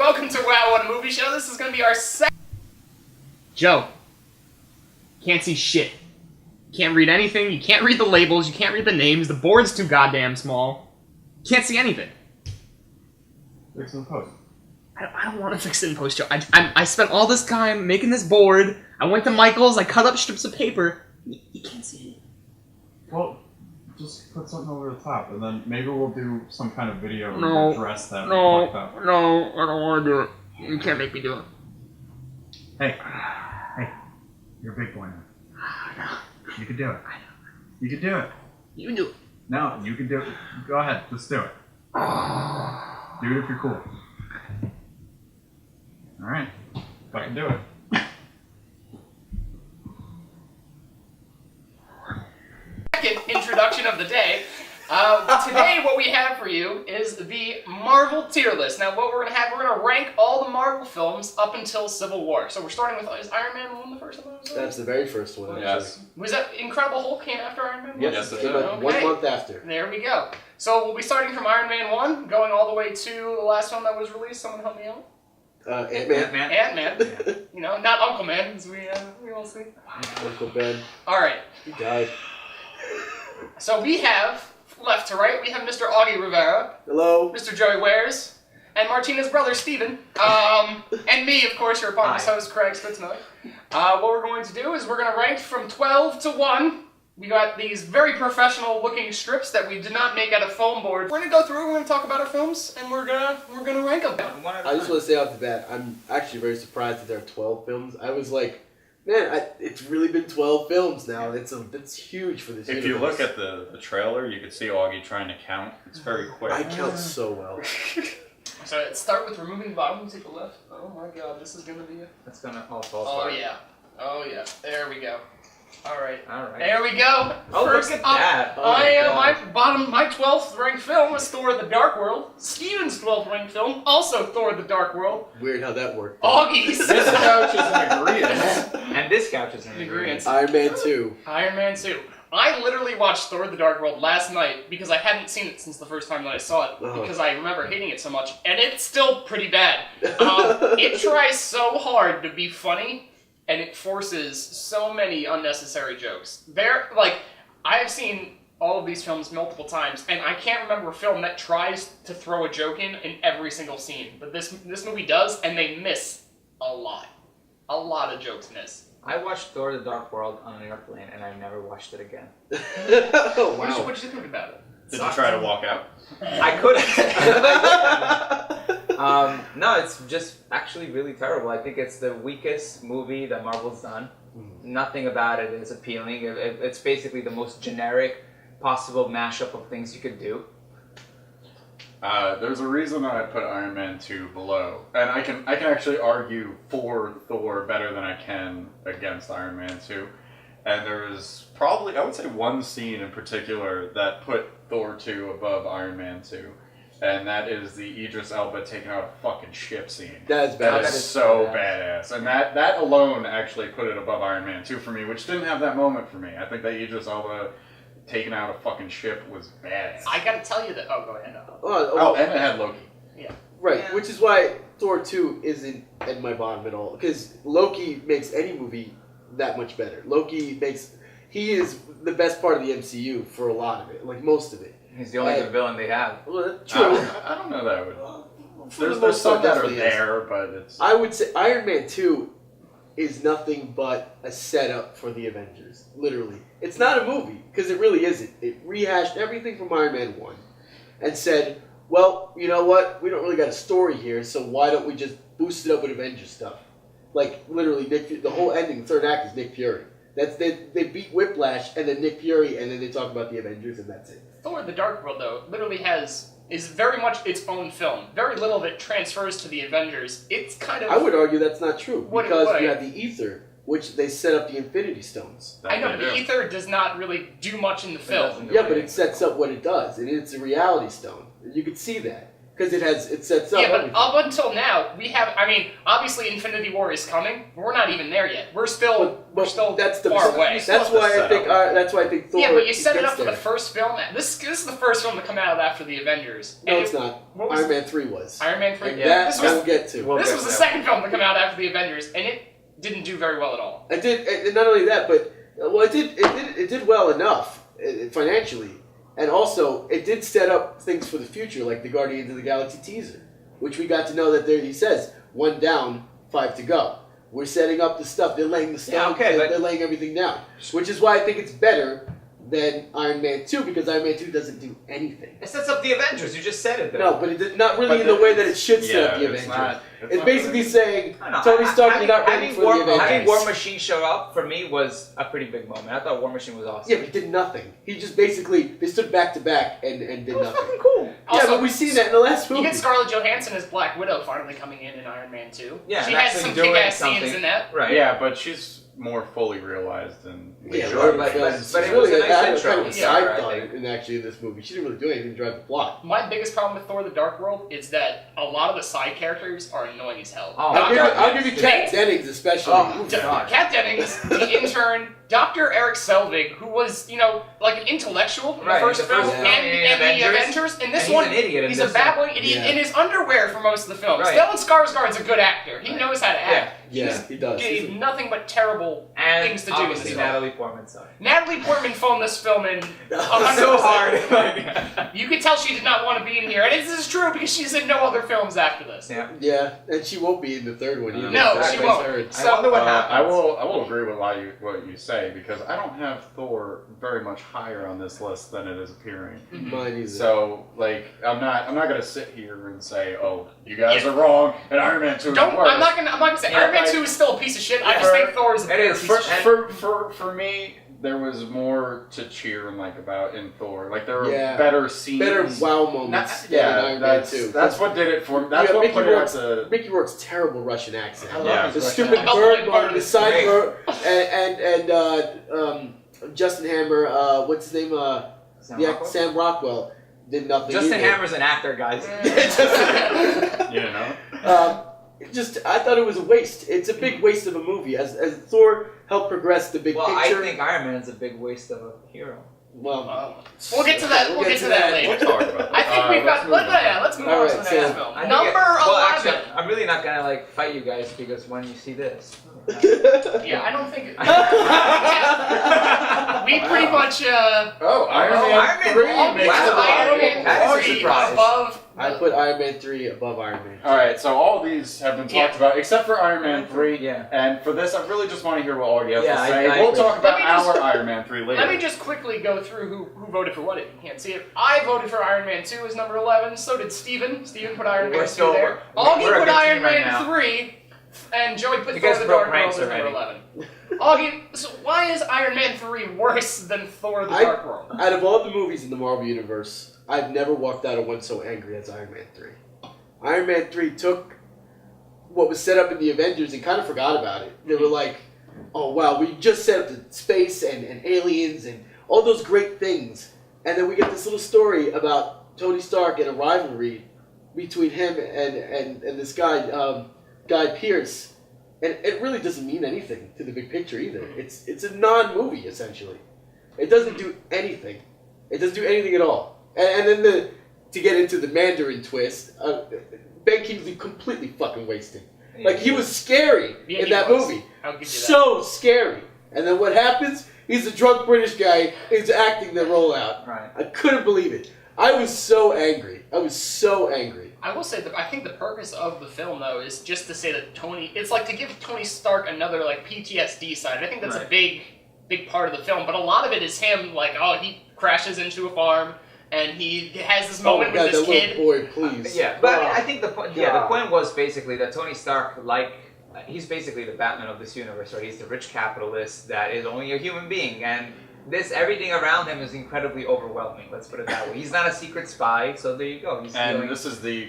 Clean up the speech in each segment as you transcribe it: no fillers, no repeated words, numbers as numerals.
welcome to Wow What a Movie Show. This is going to be our second... Joe, can't see shit. Can't read anything, you can't read the labels, you can't read the names, the board's too goddamn small. Can't see anything. Fix it in post. I don't want to fix it in post, Joe. I spent all this time making this board. I went to Michael's, I cut up strips of paper. You can't see anything. Well, just put something over the top, and then maybe we'll do some kind of video No, and address that. No, fucked up. no, I don't want to do it. You can't make me do it. Hey, you're a big boy now. You can do it. You can do it. You can do it. No, you can do it. Go ahead, just do it. Do it if you're cool. Alright, fucking do it. Second introduction of the day. Today what we have for you is the Marvel tier list. Now what we're going to rank all the Marvel films up until Civil War. So we're starting with, is Iron Man 1 the first one? That's the very first one. Yes. Was that Incredible Hulk came after Iron Man 1? Yes, Yes, it came out 1 month after. There we go. So we'll be starting from Iron Man 1, going all the way to the last one that was released. Someone help me out. Ant-Man. Ant-Man. You know, not Uncle Man, as we all see. Uncle Ben. Alright. He died. So we have, left to right, we have Mr. Augie Rivera, Hello. Mr. Joey Wares, and Martina's brother, Steven. And me, of course, your partner's host, Craig Spitzmiller. What we're going to do is we're going to rank from 12 to 1. We got these very professional-looking strips that we did not make out of foam board. We're going to go through, we're going to talk about our films, and we're gonna rank them. I just want to say off the bat, I'm actually very surprised that there are 12 films. I was like, man, it's really been 12 films now. That's huge for this If universe. you look at the trailer, you could see Augie trying to count. It's very quick. I count so well. So let's start with removing the bottom and take the left. Oh my god, this is going to be a... That's gonna all fall Oh apart. yeah. Oh yeah. There we go. Alright. Alright. There we go. Oh, First look at up, that. Oh my 12th ranked film was Thor the Dark World. Steven's 12th ranked film, also Thor the Dark World. Weird how that worked. Augie's. This couch is an agreement. And this couch is an Agreement. Iron Man 2. Iron Man 2. I literally watched Thor the Dark World last night because I hadn't seen it since the first time that I saw it, because I remember hating it so much, and it's still pretty bad. It tries so hard to be funny, and it forces so many unnecessary jokes. I've seen all of these films multiple times, and I can't remember a film that tries to throw a joke in every single scene. But this movie does, and they miss a lot. A lot of jokes miss. I watched Thor: The Dark World on an airplane, and I never watched it again. Oh, wow. What did you think about it? Did you try to walk out? I couldn't. No, it's just actually really terrible. I think it's the weakest movie that Marvel's done. Nothing about it is appealing. It's basically the most generic possible mashup of things you could do. There's a reason that I put Iron Man 2 below, and I can actually argue for Thor better than I can against Iron Man 2. And there was probably, I would say, one scene in particular that put Thor 2 above Iron Man 2, and that is the Idris Elba taking out a fucking ship scene. That's That bad. is so badass, and that alone actually put it above Iron Man 2 for me, which didn't have that moment for me. I think that Idris Elba taking out a fucking ship was badass. I gotta tell you that. Oh, go ahead. Oh, and it had Loki. Right, Yeah. which is why Thor 2 isn't at my bottom at all. Because Loki makes any movie that much better. He is the best part of the MCU for a lot of it, like most of it. He's the only good villain they have. Well, true. I don't know that I would. For the There's most some part, that are definitely is. there, but it's... I would say Iron Man 2 is nothing but a setup for the Avengers. Literally. It's not a movie, because it really isn't. It rehashed everything from Iron Man 1 and said, well, you know what? We don't really got a story here, so why don't we just boost it up with Avengers stuff? Like, literally, the whole ending, the third act is Nick Fury. They beat Whiplash, and then Nick Fury, and then they talk about the Avengers, and that's it. Thor the Dark World, though, literally is very much its own film. Very little of it transfers to the Avengers. It's kind of... I would argue that's not true, What- because what? you have the Ether, which they set up the Infinity Stones. I know, the Ether does not really do much in the film. doesn't. Yeah, but it sets up what it does, and it's a reality stone. You could see that. because it sets up. Yeah, but everything. up until now, we have. I mean, obviously, Infinity War is coming. But we're not even there yet. We're still that's the far away. That's why I think. That's why I think Thor. Yeah, but you set it gets up for the there. first film. This is the first film to come out after the Avengers. No, And it's not. what was Iron Man 3 was. Iron Man 3. And Yeah. that This was- we'll get to. Well, This get was the that. second film to come out after the Avengers, and it didn't do very well at all. It did, and not only that, but it did well enough financially, and also it did set up things for the future, like the Guardians of the Galaxy teaser, which we got to know that there he says 1 down, 5 to go. We're setting up the stuff. They're laying the stuff. Yeah, okay, but- they're laying everything down, which is why I think it's better than Iron Man 2 because Iron Man 2 doesn't do anything. It sets up the Avengers. You just said it, though. No, but it did not really But in the way that it should set up the it's Avengers. not. It's basically saying I don't know. Tony Stark, Having- you're not ready having for War, the Avengers. Having War Machine show up for me was a pretty big moment. I thought War Machine was awesome. Yeah, but he did nothing. He just basically they stood back to back and did It was nothing. fucking cool. Yeah, Also, but we've seen that in the last You movie. get Scarlett Johansson as Black Widow finally coming in Iron Man 2. Yeah, she and had actually some doing kick-ass something. scenes in that. Right. Yeah, but she's more fully realized and Yeah, Sure, right, but because it she's was a really nice kind intro. of a Yeah, side I thought think. in actually in this movie. She didn't really do anything to drive the plot. My biggest problem with Thor: The Dark World is that a lot of the side characters are annoying as hell. Oh, I'll give you Kat They- Dennings especially. Oh, Ooh, God. Kat Dennings, the intern, Dr. Eric Selvig, who was, like an intellectual in Right, the first the film, first film and in the Avengers. Avengers. In this And he's one, an idiot in he's this a babbling idiot Yeah. in his underwear for most of the film. Right. Stellan Skarsgård's a good actor. He knows how to act. yeah, he does. He's nothing but terrible And things to do in this obviously film. Natalie Portman sucked. Natalie Portman phoned this film in 100%. So hard. You could tell she did not want to be in here, and this is true because she's in no other films after this. Yeah. Yeah, and she won't be in the third one either. No, That's she what I won't. heard. So- I wonder what happens. I will agree with what you say because I don't have Thor very much higher on this list than it is appearing. Mine either. So I'm not gonna sit here and say, oh, you guys are wrong and Iron Man 2 is Don't. worse. I'm not gonna say Yeah, Iron Man like- 2 is still a piece of shit. I just For- think Thor is a it bigger is. piece For- of shit. For me, there was more to cheer and like about in Thor. Like there were Yeah. better scenes. Better wow Not- moments than yeah, in Iron Man that's 2. that's what did it for me. That's Yeah, what Mickey put it at Rourke's- the. Mickey Rourke's terrible Russian accent. I love Yeah. his The Russian stupid accent. bird Bird one, the is side great. bird, and Justin Hammer, what's his name? Sam Yeah, Rockwell? Sam Rockwell did nothing. Justin either. Hammer's an actor, guys. You know. I thought it was a waste. It's a big waste of a movie. As Thor helped progress the big Well, picture. I think Iron Man's a big waste of a hero. Well, We'll get to that. We'll get to that We'll later. talk about that. I think we've got. Let's move All on to right, the next so- film. I think Number well, 11. actually, I'm really not gonna fight you guys because when you see this, Yeah, I don't think. We pretty much. Oh, Iron Man Iron Man 3 wow, makes wow, it Iron up. Man That is a 3 surprise. above. I put Iron Man 3 above Iron Man 2. All right, so all these have been talked Yeah. about except for Iron Man 3. Yeah. And for this, I really just want to hear what all you have Yeah, to say. I We'll agree. talk about Let me just- our Iron Man 3 later. Let me just quickly go through who voted for what if you can't see it. I voted for Iron Man 2 as number 11, so did Steven. Steven put Iron We're Man 2 still- there. we're Augie a put good Iron team right Man now. 3, and Joey put You Thor guys the broke Dark World ranks as number already. 11. Augie, so why is Iron Man 3 worse than Thor the I- Dark World? Out of all the movies in the Marvel Universe, I've never walked out of one so angry as Iron Man 3. Iron Man 3 took what was set up in the Avengers and kind of forgot about it. They were like, oh wow, we just set up the space and aliens and all those great things. And then we get this little story about Tony Stark and a rivalry between him and this guy, Guy Pearce. And it really doesn't mean anything to the big picture either. It's a non-movie, essentially. It doesn't do anything. It doesn't do anything at all. And then to get into the Mandarin twist, Ben Kingsley completely fucking wasted. Like, he was scary Yeah, in he that was. movie. I'll give you that. So scary. And then what happens? He's a drunk British guy who's acting the role out. Right. I couldn't believe it. I was so angry. I was so angry. I will say that I think the purpose of the film, though, is just to say that Tony. It's like to give Tony Stark another like PTSD side. I think that's a Right. big part of the film. But a lot of it is him like, oh, he crashes into a farm and he has this Oh my moment god, with this that kid. little boy, please. Yeah, but I, mean, Oh. I think the point. Yeah, the point was basically that Tony Stark, he's basically the Batman of this universe, right? He's the rich capitalist that is only a human being, and everything around him is incredibly overwhelming. Let's put it that way. He's not a secret spy, so there you go. He's And dealing- this is the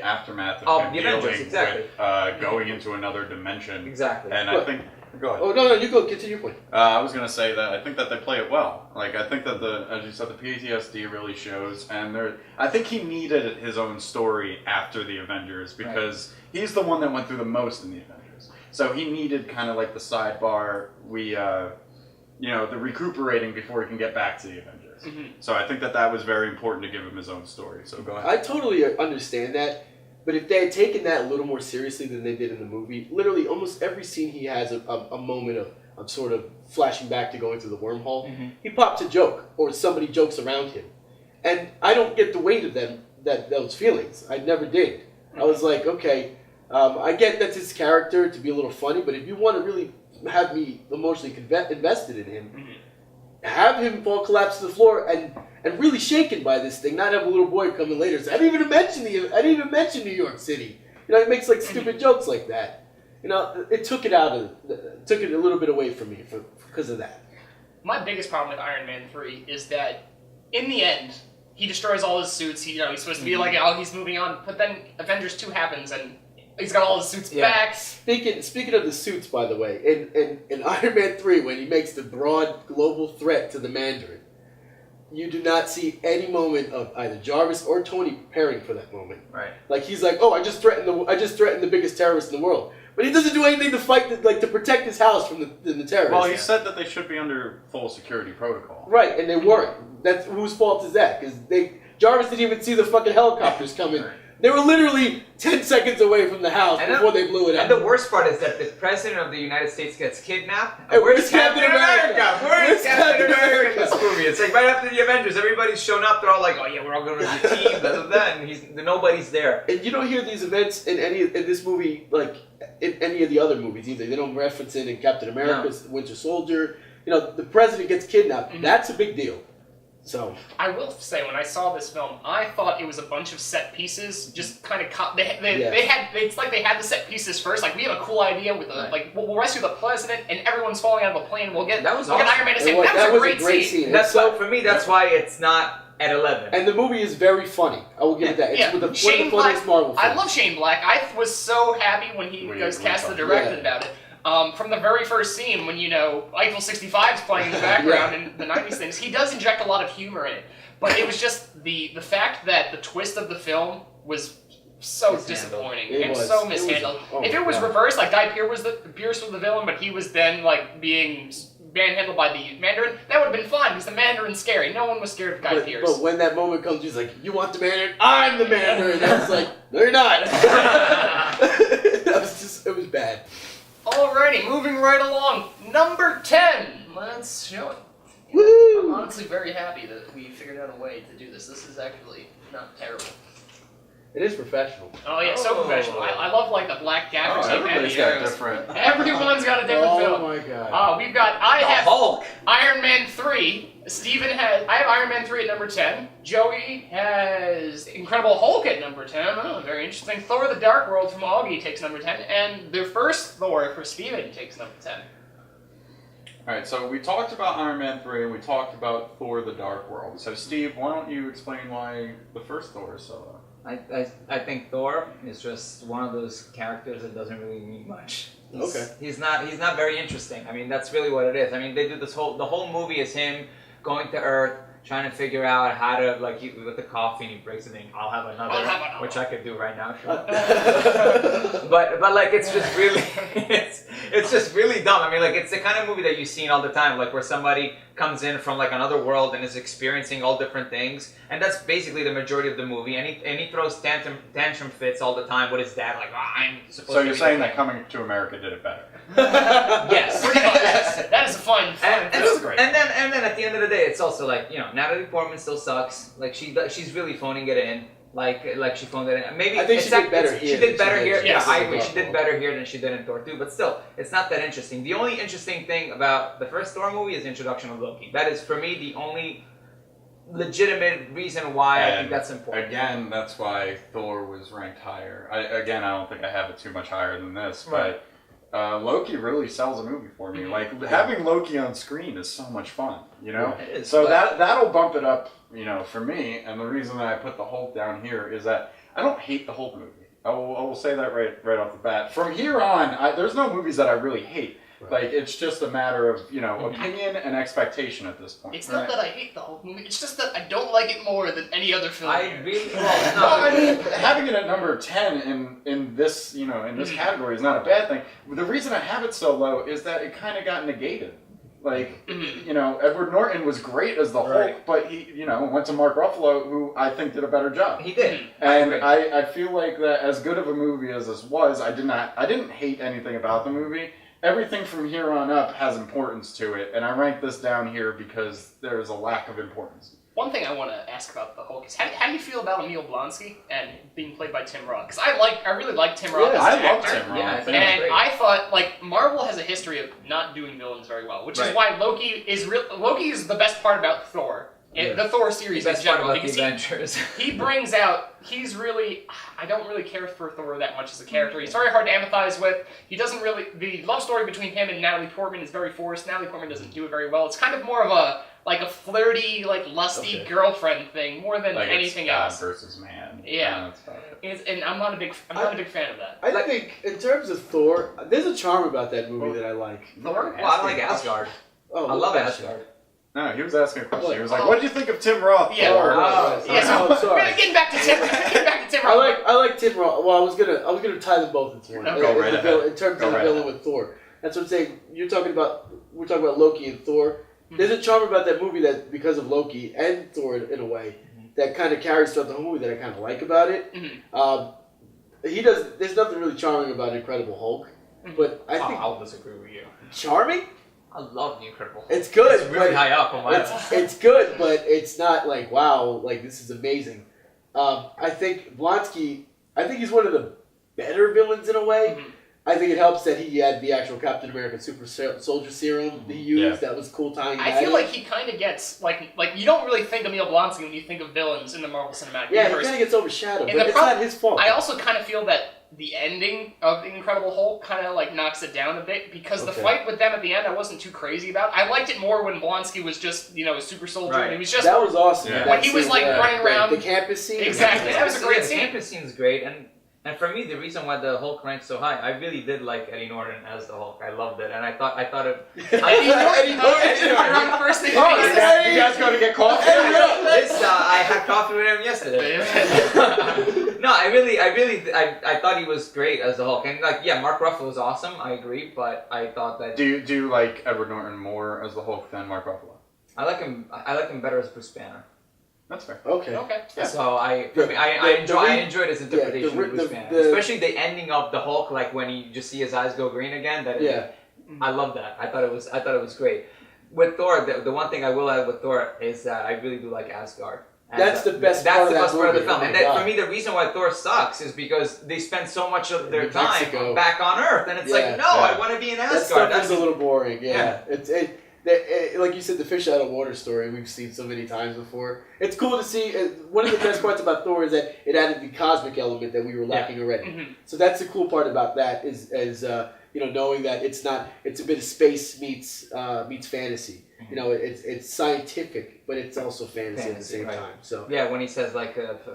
aftermath Of of him the Avengers, dealing exactly. with going into another dimension. exactly. And I Look, think Go ahead. Oh no, you go. Continue your point. I was gonna say that I think that they play it well. Like I think that as you said, the PTSD really shows, and I think he needed his own story after the Avengers because he's the one that went through the most in the Avengers. So he needed kind of like the sidebar, the recuperating before he can get back to the Avengers. Mm-hmm. So I think that was very important to give him his own story. So go ahead. I totally understand that, but if they had taken that a little more seriously than they did in the movie, literally almost every scene he has a moment of sort of flashing back to going through the wormhole. Mm-hmm. He pops a joke, or somebody jokes around him. And I don't get the weight of those feelings. I never did. I was like, okay, I get that's his character to be a little funny, but if you want to really have me emotionally invested in him, have him collapse to the floor and really shaken by this thing, not have a little boy come in later and say, I didn't even mention New York City. You know, he makes like stupid jokes like that. You know, it took it a little bit away from me because of that. My biggest problem with Iron Man 3 is that in the end, he destroys all his suits. He's supposed to be like, oh, he's moving on, but then Avengers 2 happens and he's got all his suits back. Speaking of the suits, by the way, in Iron Man 3, when he makes the broad global threat to the Mandarin, you do not see any moment of either Jarvis or Tony preparing for that moment. Right. Like he's like, oh, I just threatened the biggest terrorist in the world, but he doesn't do anything to fight, to protect his house from the terrorists. Well, he said that they should be under full security protocol. Right, and they weren't. That's whose fault is that? Because Jarvis didn't even see the fucking helicopters coming. Right. They were literally 10 seconds away from the house before they blew it up. And the worst part is that the president of the United States gets kidnapped. Hey, where's Captain America? Where's Captain America in this movie? It's like right after the Avengers, everybody's shown up. They're all like, "Oh yeah, we're all going to be a team." Blah, blah, blah, and nobody's there. And you don't hear these events in this movie, like in any of the other movies either. They don't reference it in Captain America's Winter Soldier. You know, the president gets kidnapped. Mm-hmm. That's a big deal. So I will say, when I saw this film, I thought it was a bunch of set pieces, just kind of it's like they had the set pieces first. Like we have a cool idea with we'll rescue the president, and everyone's falling out of a plane. We'll get Iron Man to save. That was a great scene. That's for me. That's why it's not at 11. And the movie is very funny. I will give it that. It's one of the funniest Marvel films. I love Shane Black. I was so happy when he was cast and directed about it. From the very first scene, when Eiffel 65's playing in the background in the 90s things, he does inject a lot of humor in it. But it was just the fact that the twist of the film was so disappointing and so mishandled. If it was reversed, like Guy Pearce was the villain, but he was then being manhandled by the Mandarin, that would have been fine because the Mandarin's scary. No one was scared of Guy Pearce. But when that moment comes, he's like, "You want the Mandarin? I'm the Mandarin." I was like, "No, you're not." It was bad. Alrighty, moving right along. Number 10. Let's show it. Woo! I'm honestly very happy that we figured out a way to do this. This is actually not terrible. It is professional. Oh yeah, so professional. I love the black gaffer tape. Everybody's got different. Everyone's got a different film. Oh my god. We've got. I have Hulk. Iron Man 3. Steven has. I have Iron Man 3 at number 10. Joey has Incredible Hulk at number 10. Oh, very interesting. Thor: The Dark World from Augie takes number 10, and the first Thor for Steven takes number 10. Alright, so we talked about Iron Man 3 and we talked about Thor: The Dark World. So Steve, why don't you explain why the first Thor is so I think Thor is just one of those characters that doesn't really need much. He's not very interesting. I mean, that's really what it is. I mean, they do the whole movie is him going to Earth, trying to figure out how to, with the coffee, and he breaks it in, I'll have another, which I could do right now, sure. but it's just really, it's just really dumb. I mean, it's the kind of movie that you've seen all the time, where somebody comes in from another world and is experiencing all different things, and that's basically the majority of the movie, and he throws tantrum fits all the time with his dad, I'm supposed to. So you're saying that Coming to America did it better? Yes. Pretty much. Yes. That is a fun. It was great. And then at the end of the day, it's also Natalie Portman still sucks. She's really phoning it in. Like she phoned it in. Maybe I think she did better here. She did better here. Yes. Yeah, I agree. She did better here than she did in Thor 2. But still, it's not that interesting. The only interesting thing about the first Thor movie is the introduction of Loki. That is, for me, the only legitimate reason why I think that's important. Again, that's why Thor was ranked higher. I don't think I have it too much higher than this, Right. but Loki really sells a movie for me. Having Loki on screen is so much fun, It is, so that'll bump it up, for me. And the reason that I put the Hulk down here is that I don't hate the Hulk movie. I will say that right off the bat. From here on, there's no movies that I really hate. Right. Like, it's just a matter of, opinion and expectation at this point. It's not that I hate the Hulk movie. It's just that I don't like it more than any other film. I here. really Well, I mean, having it at number 10 in this, in this category is not a bad thing. The reason I have it so low is that it kind of got negated. Like, Edward Norton was great as the Hulk, Right. but he, went to Mark Ruffalo, who I think did a better job. he did. And agree. I feel like that as good of a movie as this was, I didn't hate anything about the movie. Everything from here on up has importance to it, and I rank this down here because there's a lack of importance. One thing I want to ask about the Hulk is how do you feel about Emil Blonsky and being played by Tim Roth? Because I really like Tim Roth Yeah, as an I love actor. Tim Roth. Yeah, I think And great. I thought, Marvel has a history of not doing villains very well, which is Right. why Loki is the best part about Thor. Yeah. The Thor series The in best part general, about the because Avengers. he brings out, I don't really care for Thor that much as a character. He's very hard to empathize with. He doesn't really, the love story between him and Natalie Portman is very forced. Natalie Portman doesn't do it very well. It's kind of more of a flirty, lusty Okay. girlfriend thing, more than Like anything it's God else. versus man. Yeah. And that's about it. And I'm not a big fan of that. I think in terms of Thor, there's a charm about that movie that I like. Thor? Well, I like Asgard. Oh, I love what Asgard. No, he was asking a question. He was like, Oh. "What did you think of Tim Roth?" Yeah. Thor?" Oh, Yeah, so Oh, sorry. getting back to Tim. I like Tim Roth. Well, I was gonna tie them both into one. Okay. Go In right the ahead. villain- in terms Go of the right villain ahead. with Thor. That's what I'm saying. We're talking about Loki and Thor. There's a charm about that movie that because of Loki and Thor in a way that kind of carries throughout the whole movie that I kind of like about it. Mhm. There's nothing really charming about Incredible Hulk, but I think I'll disagree with you. charming. I love the Incredible Hulk. It's good. It's really but- high up on my It's good, but it's not like wow, like this is amazing. I think Blonsky. I think he's one of the better villains in a way. Mhm. I think it helps that he had the actual Captain America Super Soldier Serum he used. That was cool tying. I that feel in. like he kind of gets like you don't really think of Emil Blonsky when you think of villains in the Marvel Cinematic yeah, he Universe. kind of gets overshadowed, And but the it's prob- not his fault. I also kind of feel that the ending of the Incredible Hulk kind of knocks it down a bit because the Okay. fight with them at the end I wasn't too crazy about. I liked it more when Blonsky was just a super soldier Right. and he was just that was awesome. Yeah. That When he was, scene, like, running around- the campus scene. Exactly. That was a great The scene. campus scene's great, and for me, the reason why the Hulk ranks so high, I really did like Eddie Norton as the Hulk. I loved it, and I thought it. Eddie Norton. First thing Oh, he yeah. You guys go to get coffee? I had coffee with him yesterday. No, I thought he was great as the Hulk, and Mark Ruffalo was awesome. I agree, but I thought that Do you like Edward Norton more as the Hulk than Mark Ruffalo? I like him better as Bruce Banner. That's fair. Okay. Okay. Yeah. So I The enjoyed his interpretation of Bruce Banner, especially the ending of the Hulk, like when you just see his eyes go green again. I love that. I thought it was great. With Thor, the one thing I will add with Thor is that I really do like Asgard. That's the best part of that part of the movie. film. Oh And my that, God. for me, the reason why Thor sucks is because they spend so much of their In time Mexico. back on Earth, and it's Yeah. like, no, Yeah. I want to be in That Asgard. stuff is That's a little boring. Yeah, Yeah. like you said, the fish out of water story we've seen so many times before. It's cool to see. One of the best parts about Thor is that it added the cosmic element that we were lacking already. Mhm. So that's the cool part about that is knowing that it's a bit of space meets fantasy. You know, it's scientific, but it's also fantasy at the Fantasy, same right. time. So yeah, when he says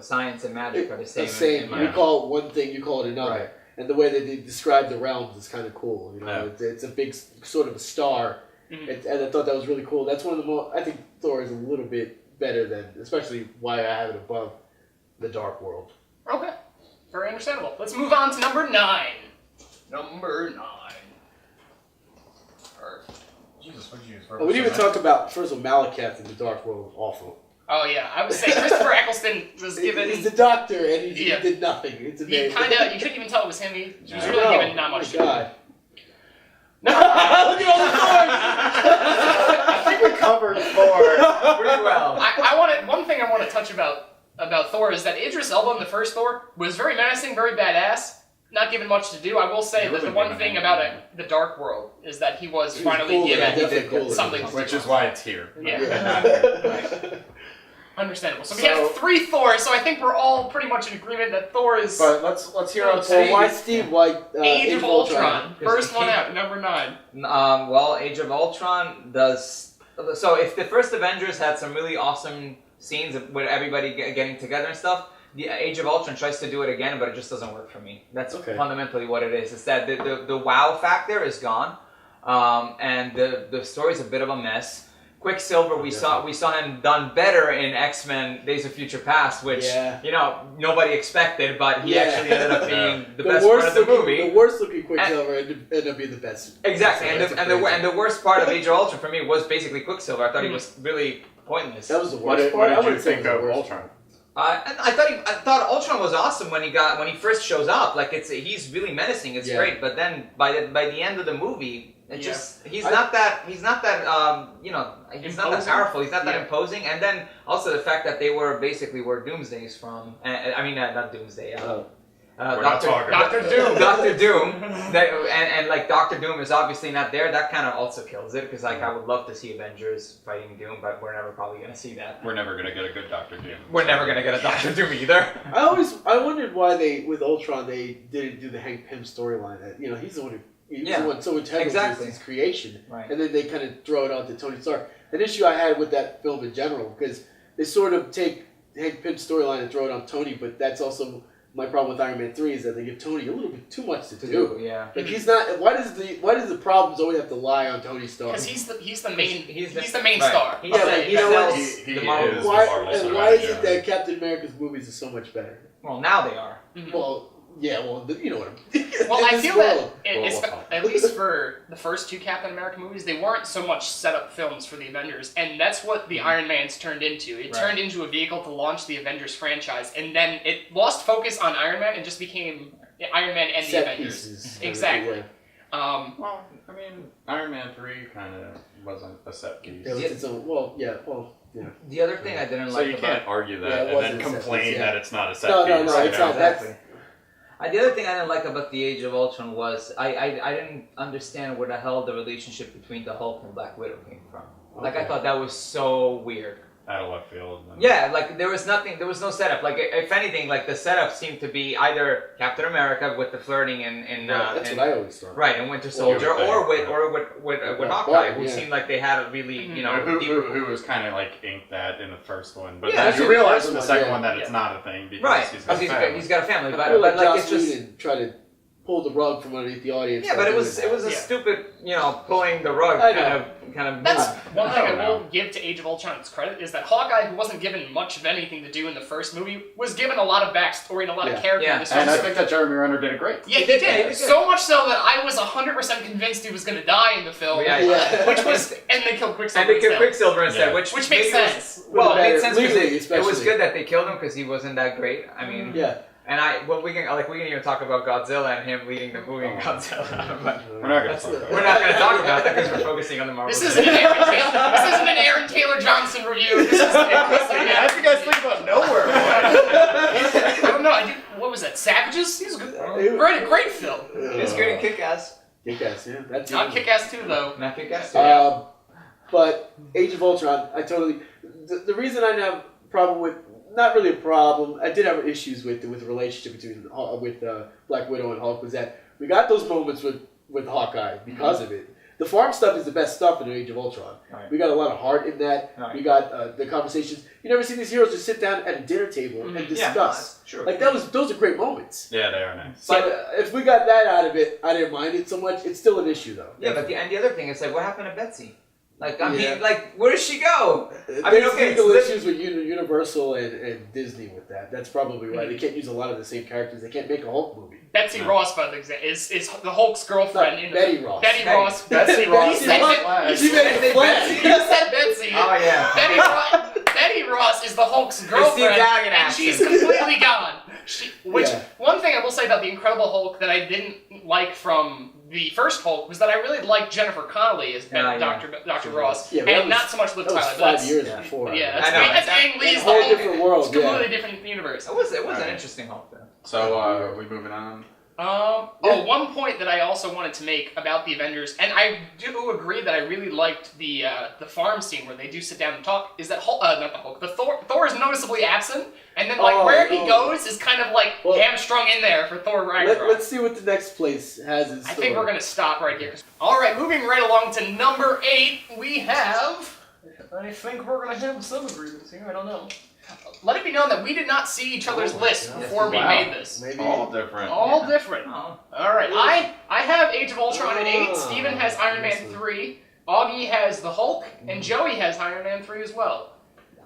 science and magic are the same. the same. in You my- call it one thing, you call it another. Right. And the way that they describe the realms is kind of cool. You know, Yeah. it's a big sort of a star, Mhm. and I thought that was really cool. That's one of the more. I think Thor is a little bit better than, especially why I have it above the Dark World. Okay. Very understandable. Let's move on to number 9. Number 9. Jesus, what did you use for? Oh, we didn't even talk about first of all Malekith in the Dark World. Was awful. Oh yeah, I was saying Christopher Eccleston was given. He's the Doctor, and he Yeah. did nothing. It's He amazing. you couldn't even tell it was him. He was I really know. given not much. Oh my God. No. Look at all the stars. I think we covered Thor pretty well. One thing I want to touch about Thor is that Idris Elba in the first Thor was very menacing, very badass. Not given much to do. I will say He that the wasn't one given thing anything. about the Dark World is that he was He was finally cooler. given Yeah, definitely cooler. something. to Which do. is why it's here. Yeah. Understandable. So we have 3 Thors, so I think we're all pretty much in agreement that Thor is But let's hear out Well, Steve. why Steve? Why Age of Ultron. Because First one he- out, number 9. Well, Age of Ultron does. So if the first Avengers had some really awesome scenes with everybody getting together and stuff, the Age of Ultron tries to do it again, but it just doesn't work for me. That's Okay. fundamentally what it is. It's that the wow factor is gone. and the story's a bit of a mess. Quicksilver, we saw him done better in X-Men: Days of Future Past, which nobody expected, but he actually ended up being the best part of the movie. The worst looking Quicksilver ended up being the best. Exactly, and the worst part of Age of Ultron for me was basically Quicksilver. I thought he was really pointless. That was the worst part. What did you think of Ultron? I thought Ultron was awesome when he first shows up. Like he's really menacing. It's great, but then by the end of the movie. He's not that powerful. He's not that imposing. And then also the fact that they were Doomsdays from. Not Doomsday. Doctor Doom. Doctor Doom. And like Doctor Doom is obviously not there. That kind of also kills it because like I would love to see Avengers fighting Doom, but we're never probably gonna see that. We're never gonna get a good Doctor Doom. We're never gonna get a Doctor Doom either. I wondered why with Ultron they didn't do the Hank Pym storyline. He's the one who. He's the one so integral to his creation, right. And then they kind of throw it on to Tony Stark. An issue I had with that film in general, because they sort of take Hank Pym's storyline and throw it on Tony, but that's also my problem with Iron Man 3 is that they give Tony a little bit too much to do. Yeah, like he's not. Why does the problems always have to lie on Tony Stark? Because he's the main right. star. He is the Marvel. Why is it that Captain America's movies are so much better? Well, now they are. Mm-hmm. Well. Yeah, well, you know what I mean. Well, I feel that at least for the first two Captain America movies, they weren't so much set-up films for the Avengers, and that's what the Iron Man's turned into. It turned into a vehicle to launch the Avengers franchise, and then it lost focus on Iron Man and just became Iron Man and the Avengers. Pieces. Exactly. Well, I mean, Iron Man 3 kind of wasn't a set piece. Yeah, it's yeah. The other thing I didn't like. So you can't argue that and then complain that it's not a set piece. No, it's not. Exactly. The other thing I didn't like about the Age of Ultron was I didn't understand where the hell the relationship between the Hulk and Black Widow came from. Like I thought that was so weird. Out of left field. Yeah, like there was no setup. Like if anything, like the setup seemed to be either Captain America with the flirting and that's what I always thought. Right, and Winter Soldier, or with Hawkeye, who seemed like they had a really who was kind of like inked that in the first one, but Yeah, then you realize in the second one that it's not a thing because he's got a family, but like like Joss it's just Whedon try to pull the rug from underneath the audience. but it was a stupid pulling the rug kind of move. That's one thing I will give to Age of Ultron's credit is that Hawkeye, who wasn't given much of anything to do in the first movie, was given a lot of backstory and a lot of character in this and film. I think that Jeremy Renner did it great. Yeah, he did. So much so that I was 100% convinced he was going to die in the film. Which was, and they killed Quicksilver. And they killed Quicksilver instead, which makes sense. Well, it made sense because it was especially. good that they killed him because he wasn't that great. I mean, and we can even talk about Godzilla and him leading the movie in Godzilla. But We're not going to talk about we're not going to talk about that because we're focusing on the Marvel. This isn't an Aaron Taylor Johnson review. This is how do you guys think about Nowhere I don't know. What was that? Savages? He's good. Great film. He's good in Kick-Ass. Kick-Ass, yeah. That's Not Kick-Ass 2 though. Not Kick-Ass 2. But Age of Ultron, the reason I didn't have a problem with. Not really a problem. I did have issues with the relationship between Black Widow and Hulk. Was that we got those moments with Hawkeye because of it. The farm stuff is the best stuff in the Age of Ultron. Right. We got a lot of heart in that. Right. We got the conversations. You never see these heroes just sit down at a dinner table and discuss. Sure. Like those are great moments. Yeah, they are nice. But if we got that out of it, I didn't mind it so much. It's still an issue though. Yeah, but the other thing is what happened to Betsy? Like where does she go? There's legal issues with Universal and Disney with that. That's probably why they can't use a lot of the same characters. They can't make a Hulk movie. Betsy Ross, by the example, is the Hulk's girlfriend. Betty Ross. Betty Ross. Betsy Ross. She made it flat. You said Betsy. Oh yeah. Betty Ross is the Hulk's girlfriend, and she's completely gone. One thing I will say about the Incredible Hulk that I didn't like from the first Hulk was that I really liked Jennifer Connelly as Dr. Ross, and not so much Liv Tyler. That was 5 years before. Yeah, that's Ang Lee's a whole Hulk. different world. It's a completely different universe. It was an interesting Hulk though. So are we moving on? One point that I also wanted to make about the Avengers, and I do agree that I really liked the farm scene where they do sit down and talk, is that Thor is noticeably absent, and then where he goes is kind of hamstrung in there for Thor Ragnarok. Let's see what the next place has in store. I think we're going to stop right here. Alright, moving right along to number 8, we have... I think we're going to have some agreements here, I don't know. Let it be known that we did not see each other's Oh my list God. before we Wow. made this. Maybe. All different. All different. Oh. All right, I have Age of Ultron at 8. Ah, Steven has Iron Man excellent. 3. Augie has the Hulk, and Joey has Iron Man 3 as well.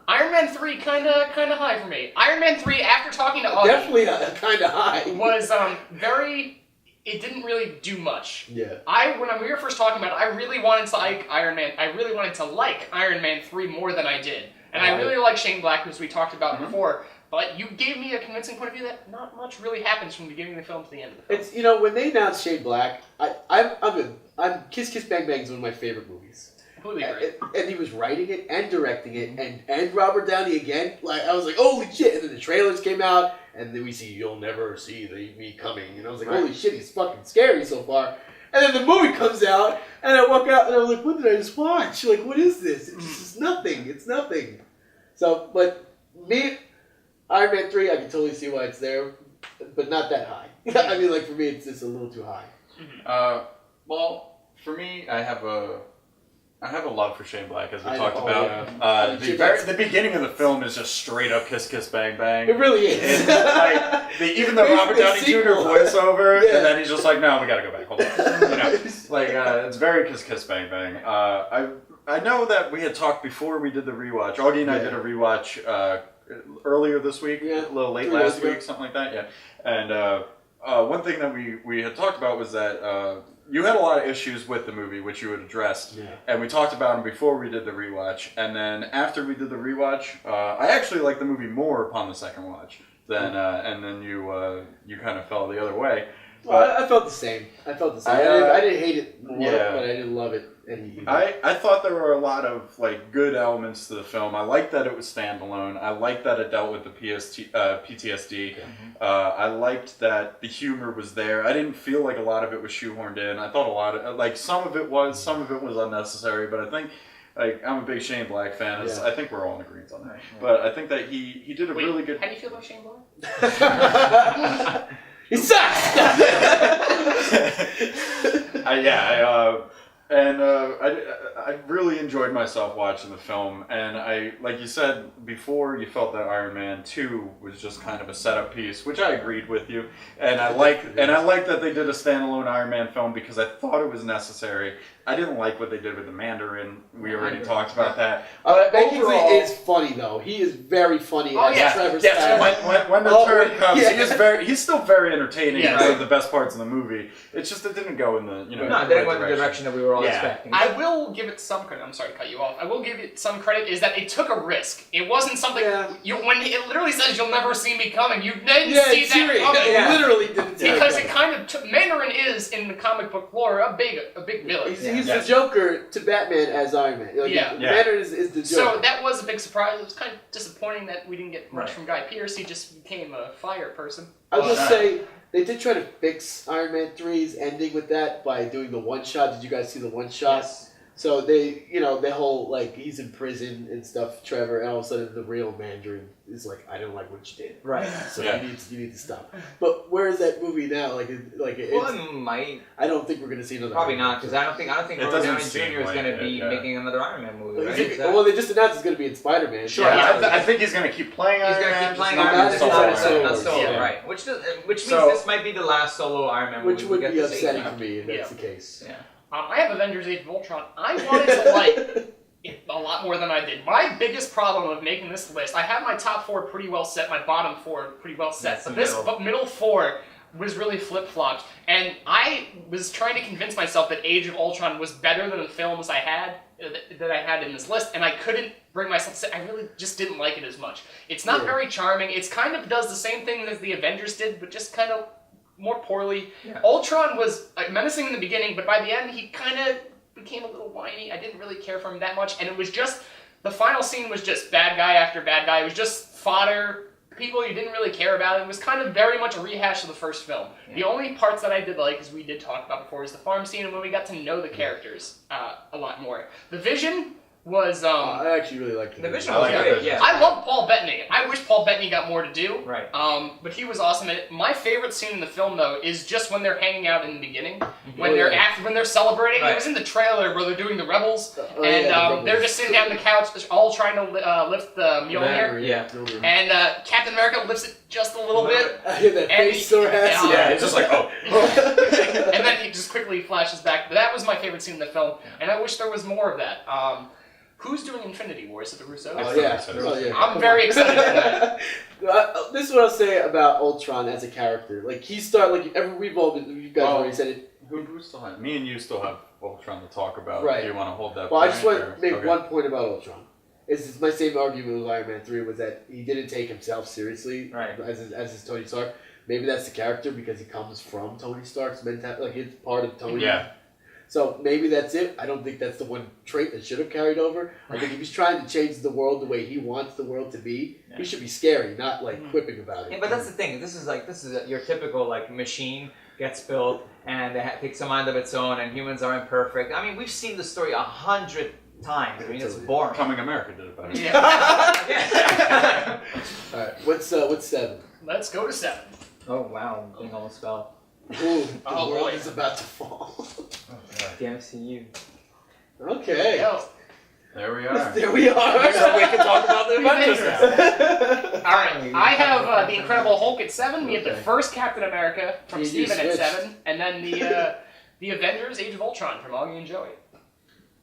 Iron Man 3 kinda high for me. Iron Man 3, after talking to Augie, Definitely kind of high. was very. It didn't really do much. Yeah. When we were first talking about it, I really wanted to like Iron Man. I really wanted to like Iron Man 3 more than I did, and I really like Shane Black, as we talked about before. But you gave me a convincing point of view that not much really happens from the beginning of the film to the end of the film. It's when they announced Shane Black, I'm Kiss Kiss Bang Bang is one of my favorite movies. Completely agree. And he was writing it and directing it, and Robert Downey again. Like I was like, holy shit! And then the trailers came out, and then we see You'll Never See Me Coming, and I was like, holy shit, he's fucking scary so far. And then the movie comes out, and I walk out, and I'm like, what did I just watch? Like, what is this? It's just nothing. It's nothing. So, but me, Iron Man 3, I can totally see why it's there, but not that high. I mean, like for me, it's just a little too high. Well, for me, I have a love for Shane Black, as we I talked know, about. yeah. The beginning of the film is just straight up Kiss Kiss Bang Bang. It really is. And, even the Robert The Downey Jr. sequel. voiceover, Yeah. and then he's just like, no, we gotta go back. Hold on. It's very Kiss Kiss Bang Bang. I know that we had talked before we did the rewatch. Augie and I did a rewatch earlier this week, Yeah. a little late 3 days last ago. week, something like that. Yeah. And one thing that we had talked about was that you had a lot of issues with the movie, which you had addressed, Yeah. and we talked about them before we did the rewatch. And then after we did the rewatch, I actually liked the movie more upon the second watch than, and then you kind of fell the other way. Well, I felt the same. I didn't hate it more, Yeah. but I didn't love it any either. I thought there were a lot of good elements to the film. I liked that it was standalone. I liked that it dealt with the PTSD. I liked that the humor was there. I didn't feel like a lot of it was shoehorned in. I thought a lot of some of it was unnecessary. But I think I'm a big Shane Black fan. Yeah. I think we're all in agreement on that. But I think that he did a Wait, really good. How do you feel about Shane Black? He sucks! I really enjoyed myself watching the film, and like you said before, you felt that Iron Man 2 was just kind of a setup piece, which I agreed with you, and I like that they did a standalone Iron Man film because I thought it was necessary. I didn't like what they did with the Mandarin. We already talked about that. Ben Kingsley Overall- is funny though. He is very funny. Oh, as yeah. Trevor Yes, Stab. When the turn comes, he's still very entertaining. Yes. One of the best parts of the movie. It's just it didn't go in the No, it right didn't go in the direction that we were all expecting. I will give it some credit. I'm sorry to cut you off. I will give it some credit. Is that it took a risk. It wasn't something when it literally says "You'll never see me coming." You didn't see that serious. coming. Yeah. Literally didn't see Because it. it kind of took. Mandarin is in the comic book lore a big villain. He's Yes. the Joker to Batman as Iron Man. Like, Yeah. Mandarin is the Joker. So that was a big surprise. It was kind of disappointing that we didn't get much Right. from Guy Pearce. He just became a fire person. I will say they did try to fix Iron Man 3's ending with that by doing the one shot. Did you guys see the one shot? Yes. So they, the whole he's in prison and stuff, Trevor, and all of a sudden the real Mandarin is like, I don't like what you did. Right. So Yeah. you need to stop. But where is that movie now? It's, Well, it might. I don't think we're gonna see another. Probably Iron Man not, because I don't think It Robert doesn't Downey seem Jr. is like going to it, be yeah. making another Iron Man movie, Well, right? he's- Is that- well, they just announced it's gonna be in Spider-Man. Sure, Yeah, yeah. I think he's gonna keep playing. He's Iron going to Man, keep playing just Iron not Man as solo. Solo. not solo, Yeah. right? Which means So- this might be the last solo Iron Man which movie would we get be to see. upsetting for me if that's Yeah. the case. Yeah. I have Avengers: Age of Ultron. I wanted to like it a lot more than I did. My biggest problem of making this list, I have my top 4 pretty well set, my bottom 4 pretty well set. That's But the this middle. middle 4 was really flip-flopped. And I was trying to convince myself that Age of Ultron was better than the films I had that I had in this list, and I couldn't bring myself to say I really just didn't like it as much. It's not very charming. It's kind of does the same thing as the Avengers did, but just kind of more poorly. Yeah. Ultron was menacing in the beginning, but by the end he kind of became a little whiny. I didn't really care for him that much, and it was just the final scene was just bad guy after bad guy. It was just fodder. People you didn't really care about. It was kind of very much a rehash of the first film. Yeah. The only parts that I did like, as we did talk about before, is the farm scene and when we got to know the characters a lot more. The Vision was I actually really liked The it. Vision I was like great. that. Yeah. I love Paul Bettany. I wish Paul Bettany got more to do. Right. But he was awesome. My favorite scene in the film, though, is just when they're hanging out in the beginning, when Oh, they're yeah. when they're celebrating. Right. It was in the trailer where they're doing the rebels, Oh, and yeah, the they're rebels. just sitting down on the couch, all trying to lift the Mjolnir, Yeah. and Captain America lifts it just a little bit, I hear that And face Thor has. yeah, it's just like, oh. and then he just quickly flashes back. But that was my favorite scene in the film, and I wish there was more of that. Who's doing Infinity War? Is it the Russos? Oh, It's yeah. the Oh, yeah. I'm very excited for that. This is what I'll say about Ultron as a character. Like, we've all been, you guys Oh. already said it. Who still have? Me and you still have Ultron to talk about. Right. Do you want to hold that? Well, I point, just want or- to make okay. one point about Ultron. It's my same argument with Iron Man 3 was that he didn't take himself seriously Right. as his Tony Stark. Maybe that's the character because he comes from Tony Stark's mentality. Like, it's part of Tony. Yeah. So maybe that's it. I don't think that's the one trait that should have carried over. I think if he's trying to change the world the way he wants the world to be, he should be scary, not like quipping about it. Yeah, but that's the thing. This is your typical like machine gets built and it takes a mind of its own, and humans are imperfect. I mean, we've seen the story 100 times. I mean, it's boring. Coming America did it better. Yeah. All right, what's 7? Let's go to 7. Oh wow, thing almost fell. Ooh, the Oh, world boy. is about to fall. The MCU. Okay, Yo. There we are. there we are. So we can talk about the Avengers now. All right, I have the Incredible Hulk at 7. We have the first Captain America from You Steven at switched. 7, and then the Avengers: Age of Ultron from Augie and Joey.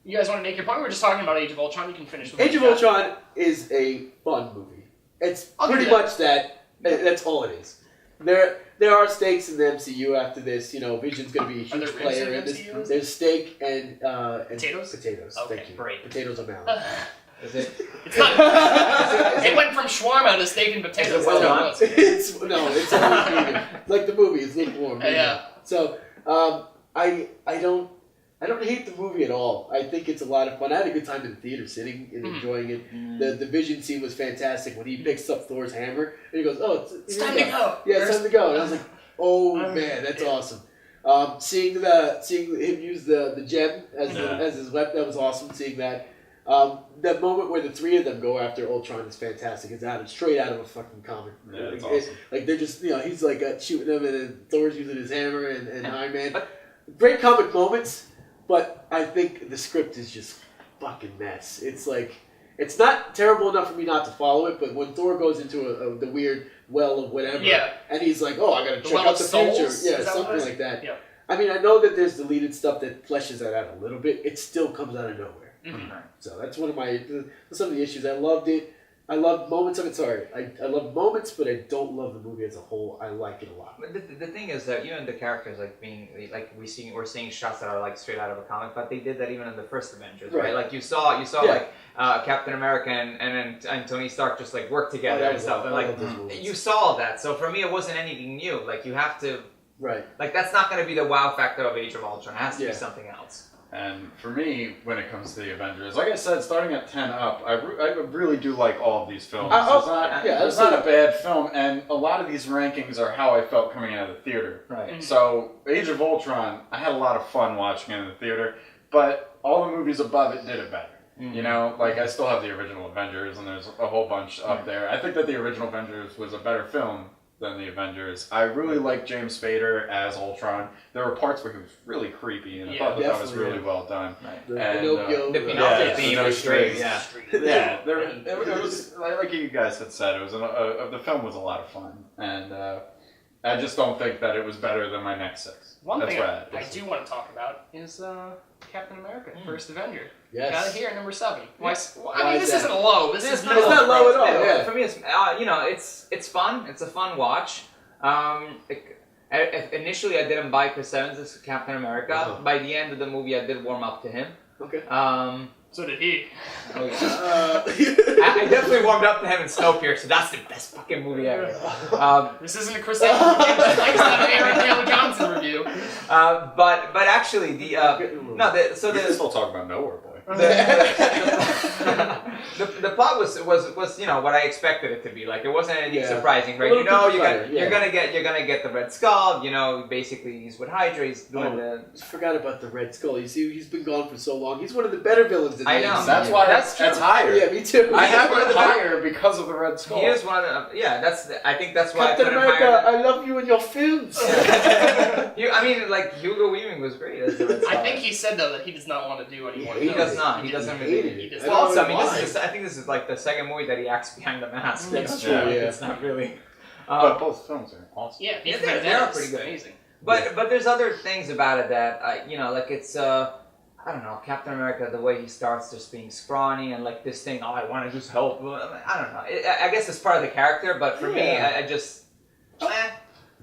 You guys want to make your point? We're just talking about Age of Ultron. You can finish with Age of what you got. Ultron is a fun movie. It's I'll give pretty you that. much that. That's all it is. There are stakes in the MCU after this. You know, Vision's going to be a Are there huge ribs player in in the this. MCU? There's steak and Potatoes? Potatoes. Okay, Thank you. great. Potatoes are now. Is it? It's not. It went from shawarma to steak and potatoes. Is it well That's what it was. It's always vegan. Like the movie, it's lukewarm. Yeah. So I don't hate the movie at all. I think it's a lot of fun. I had a good time in the theater, sitting and enjoying it. The Vision scene was fantastic when he picks up Thor's hammer and he goes, "Oh, It's time to go. Yeah, it's time to go." And I was like, "Oh man, that's awesome." Seeing him use the gem as his weapon, that was awesome. Seeing that. That moment where the three of them go after Ultron is fantastic. It's straight out of a fucking comic. Yeah, it's Like, awesome. like they're just, he's like shooting them, and then Thor's using his hammer, and Iron Man. Great comic moments, but I think the script is just fucking mess. It's like, it's not terrible enough for me not to follow it, but when Thor goes into the weird well of whatever, Yeah. and he's like, "Oh, I gotta The check Well out of the Souls? future," Is yeah, that what it something is? like that. Yeah. I mean, I know that there's deleted stuff that fleshes that out a little bit. It still comes out of nowhere. Mhm. So that's one of some of the issues. I loved it. I loved moments of it. Sorry, I love moments, but I don't love the movie as a whole. I like it a lot. But the thing is that even the characters we're seeing shots that are like straight out of a comic, but they did that even in the first Avengers, right? Right. Like you saw Yeah. like Captain America and Tony Stark just like work together that and was stuff, all- and all like of those moments. you saw that. So for me, it wasn't anything new. Like you have to Right. like that's not going to be the wow factor of Age of Ultron. It has to Yeah. be something else. And for me, when it comes to the Avengers, like I said, starting at 10 up, I really do like all of these films. It's not a bad film, and a lot of these rankings are how I felt coming out of the theater. Right. So, Age of Ultron, I had a lot of fun watching it in the theater, but all the movies above it did it better. You know, like I still have the original Avengers, and there's a whole bunch up there. I think that the original Avengers was a better film than the Avengers. I really like James Spader as Ultron. There were parts where he was really creepy, and I thought that was definitely, really well done. The And, Pinocchio. The Pinocchio yeah, theme no was great. strings. Yeah. Yeah, it was like you guys had said. It was the film was a lot of fun, and I just don't think that it was better than my next 6. One That's thing why I do want to talk about is Captain America, First Avenger. Yes. Got it here at number 7. Why? Why I mean, is this that? isn't low. This is It's not low at all. Yeah. For me, it's fun. It's a fun watch. Initially, I didn't buy Chris Evans as Captain America. Uh-huh. By the end of the movie, I did warm up to him. Okay. So did he. Oh, yeah. I definitely warmed up to him in Snowpiercer. That's the best fucking movie ever. This isn't a Chris Evans review. It's like an Aaron Taylor Johnson review. But actually, we can still talk about Nowhere Boy. The plot was what I expected it to be. Like it wasn't anything surprising, right? A little cookie You're cutter, gonna get the Red Skull. Basically he's with Hydra. He's doing I forgot about the Red Skull. You see, he's been gone for so long. He's one of the better villains in the I know. MCU. That's why That's that's true. higher. Yeah, me too. I have one of it the higher because of the Red Skull. He is one of the I think that's why Captain I put him America, higher. I love you in your films. Hugo Weaving was great as the Red Skull. I think he said though that he does not want to do any more. He films. does not. He doesn't hated really. it. He does I Well, don't also, know why. I think this is like the second movie that he acts behind the mask. That's true, yeah. It's not really. But both films are awesome. Yeah, Yeah, Beast they are Vendetta is pretty good. Amazing. But there's other things about it that like it's I don't know, Captain America, the way he starts just being scrawny and like this thing, I want to just help. I don't know. I guess it's part of the character, but for me, Yeah. I just.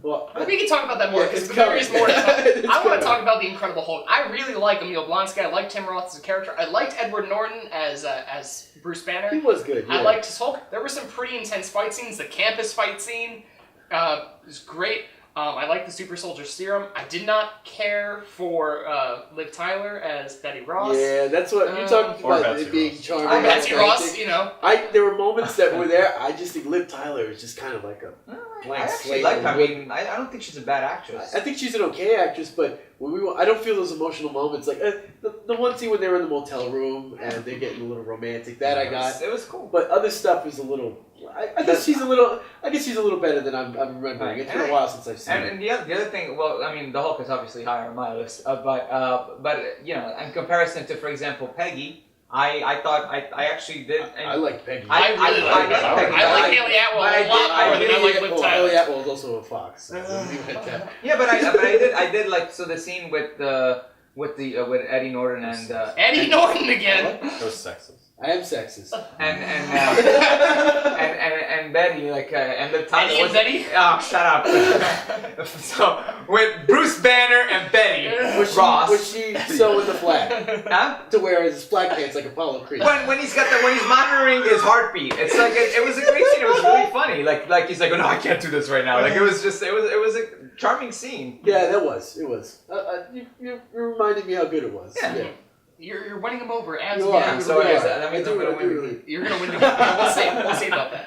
Well, But we can talk about that more Yeah, because it's there is coming. more to talk. It's I want coming. to talk about the Incredible Hulk. I really like Emil Blonsky. I like Tim Roth as a character. I liked Edward Norton as Bruce Banner. he was good. Yeah. I liked his Hulk. There were some pretty intense fight scenes. The campus fight scene was great. I liked the Super Soldier Serum. I did not care for Liv Tyler as Betty Ross. Yeah, that's what you're talking Or about. Betsy It being Ross. charming. Or and Betsy Ross, authentic. There were moments that were there. I just think Liv Tyler is just kind of like a I blank actually slate. like her. I mean, I don't think she's a bad actress. I think she's an okay actress, but I don't feel those emotional moments. Like the one scene when they were in the motel room and they're getting a little romantic. That I got. It was cool. But other stuff is a little. I guess she's a little. I guess she's a little better than I'm remembering. It's been a while since I've seen her. And the other thing, well, I mean, the Hulk is obviously higher on my list, but in comparison to, for example, Peggy, I thought I actually did. I like Peggy. I really like like her. Peggy. I like Haley Atwell a lot more than I like Liv Haley Tyler. Atwell is also a Fox. So we went there. Yeah, but I did like the scene with Eddie Norton and Eddie Norton again. Those sexist. I am sexist. and Betty and the time Eddie and Betty? Oh, shut up! So with Bruce Banner and Betty Ross, Was she sewing the flag huh? to wear his flag pants like Apollo Creed? When he's monitoring his heartbeat, it's like it was a great scene. It was really funny. Like he's like, oh no, I can't do this right now. Like it was a charming scene. Yeah, that was. It was. You reminded me how good it was. Yeah. You're winning him over as You well. are. So it is. You that means I'm do, gonna I do win. really. You're gonna win the game. We'll see about that.